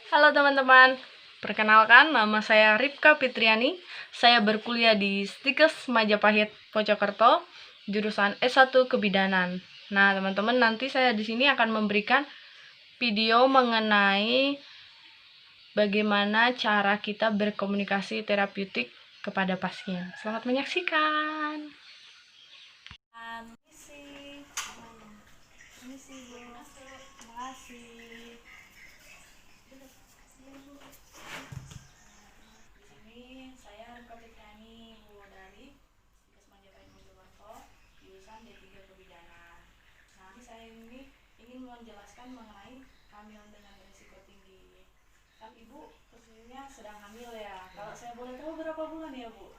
Halo teman-teman, perkenalkan nama saya Ripka Fitriani. Saya berkuliah di Stikes Majapahit, Mojokerto, jurusan S1 Kebidanan. Nah, teman-teman, nanti saya di sini akan memberikan video mengenai bagaimana cara kita berkomunikasi terapeutik kepada pasien. Selamat menyaksikan. Permisi, Bu. Terima kasih. Saya Ripka Fitriani, Bu, dari Stikes Majapahit Mojokerto, jurusan D3 Kebidanan. Nah, saya ini ingin menjelaskan mengenai kehamilan dengan risiko tinggi. Kan Ibu posisinya sedang hamil ya. Kalau saya boleh tahu berapa bulan ya, Bu?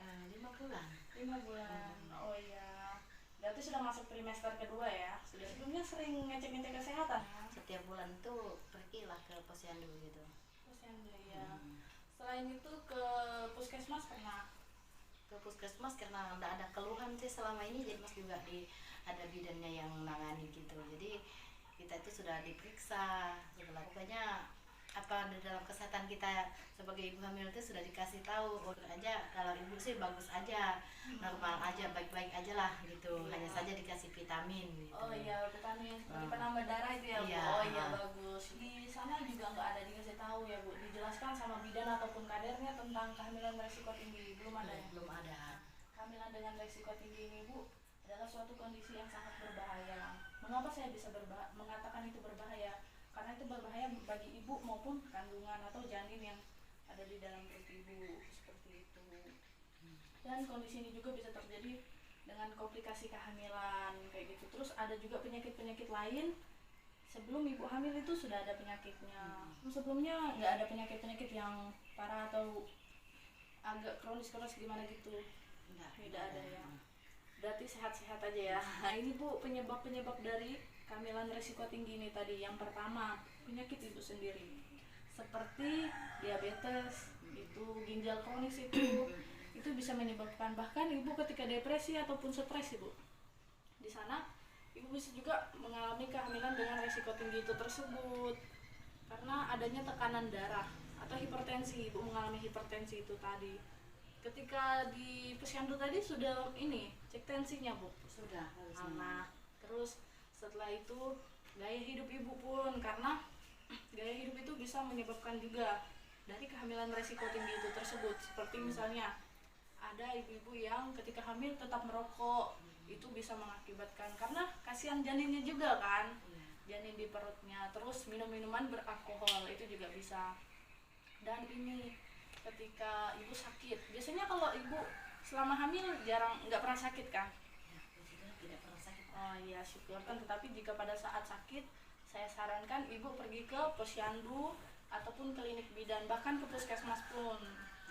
5 bulan. 5 bulan. Oh iya. Berarti sudah masuk trimester kedua ya. Sudah sebelumnya sering ngecek-ngecek kesehatan. Setiap bulan itu pergilah ke posyandu gitu. Posyandu ya. Selain itu ke puskesmas pernah? Ke puskesmas karena tidak ada keluhan sih selama ini, jadi mas juga ada bidannya yang menangani gitu. Jadi kita itu sudah diperiksa, sudah pokoknya apa di dalam kesehatan kita sebagai ibu hamil itu sudah dikasih tahu aja. Kalau ibu sih bagus aja, normal aja, baik-baik aja lah gitu. Hanya saja dikasih vitamin gitu. Oh iya, vitamin seperti penambah darah itu ya, Bu. Iya. Oh iya, bagus. Di sana juga nggak ada dikasih tahu ya, Bu, dijelaskan sama bidan ataupun kadernya tentang kehamilan beresiko tinggi. Belum ada ya? Belum ada. Kehamilan dengan beresiko tinggi ini, Bu, adalah suatu kondisi yang sangat berbahaya. Mengapa saya bisa mengatakan itu berbahaya? Karena itu berbahaya bagi ibu maupun kandungan atau janin yang ada di dalam perut ibu, seperti itu. Dan kondisi ini juga bisa terjadi dengan komplikasi kehamilan kayak gitu. Terus ada juga penyakit-penyakit lain. Sebelum ibu hamil itu sudah ada penyakitnya. Sebelumnya nggak ada penyakit-penyakit yang parah atau agak kronis-kronis gimana gitu. Tidak ada ya. Berarti sehat-sehat aja ya. Nah, ini Bu, penyebab-penyebab dari kehamilan resiko tinggi ini tadi. Yang pertama, penyakit ibu sendiri. Seperti diabetes, itu ginjal kronis itu bisa menyebabkan bahkan ibu ketika depresi ataupun stres, Ibu. Di sana ibu bisa juga mengalami kehamilan dengan resiko tinggi itu tersebut. Karena adanya tekanan darah atau hipertensi, ibu mengalami hipertensi itu tadi. Ketika di posyandu tadi sudah ini cek tensinya, Bu? Sudah. Nah, terus setelah itu gaya hidup ibu pun, karena gaya hidup itu bisa menyebabkan juga dari kehamilan resiko tinggi itu tersebut. Seperti misalnya ada ibu-ibu yang ketika hamil tetap merokok, itu bisa mengakibatkan, karena kasihan janinnya juga kan, janin di perutnya. Terus minum-minuman beralkohol itu juga bisa. Dan ini ketika ibu sakit, biasanya kalau ibu selama hamil nggak pernah sakit kan? Tidak pernah sakit. Oh iya, syukur kan. Tetapi jika pada saat sakit, saya sarankan ibu pergi ke posyandu ataupun klinik bidan, bahkan ke puskesmas pun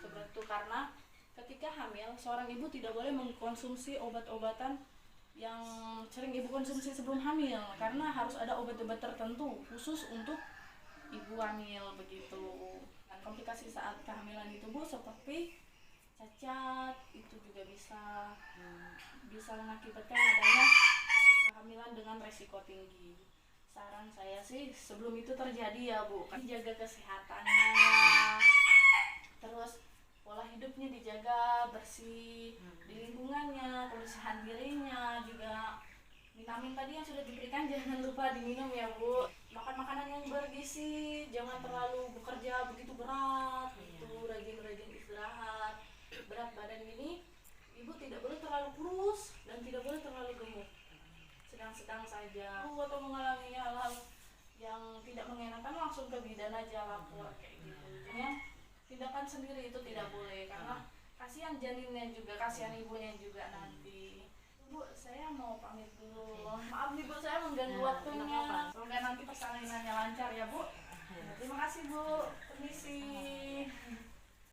seperti itu. Karena ketika hamil, seorang ibu tidak boleh mengkonsumsi obat-obatan yang sering ibu konsumsi sebelum hamil, karena harus ada obat-obat tertentu khusus untuk ibu hamil begitu. Dan komplikasi saat kehamilan itu, Bu, seperti cacat itu juga bisa mengakibatkan adanya kehamilan dengan resiko tinggi. Saran saya sih sebelum itu terjadi ya, Bu, jaga kesehatannya, terus pola hidupnya dijaga, bersih di lingkungannya, kebersihan dirinya juga. Vitamin tadi yang sudah diberikan jangan lupa diminum ya, Bu. Makan makanan yang bergizi, jangan terlalu bekerja begitu berat gitu, rajin-rajin istirahat. Berat badan ini ibu tidak boleh terlalu kurus dan tidak boleh terlalu gemuk, sedang-sedang saja. Atau mengalami hal-hal yang tidak mengenakan, langsung ke bidan aja, lapor kayak gitu. Intinya tindakan sendiri itu tidak boleh, karena kasihan janinnya juga, kasihan ibunya juga nanti. Bu, saya mau pamit dulu. Maaf nih, Bu, saya mengganggu waktunya. Semoga nanti persalinannya lancar ya, Bu. Terima kasih, Bu. Permisi.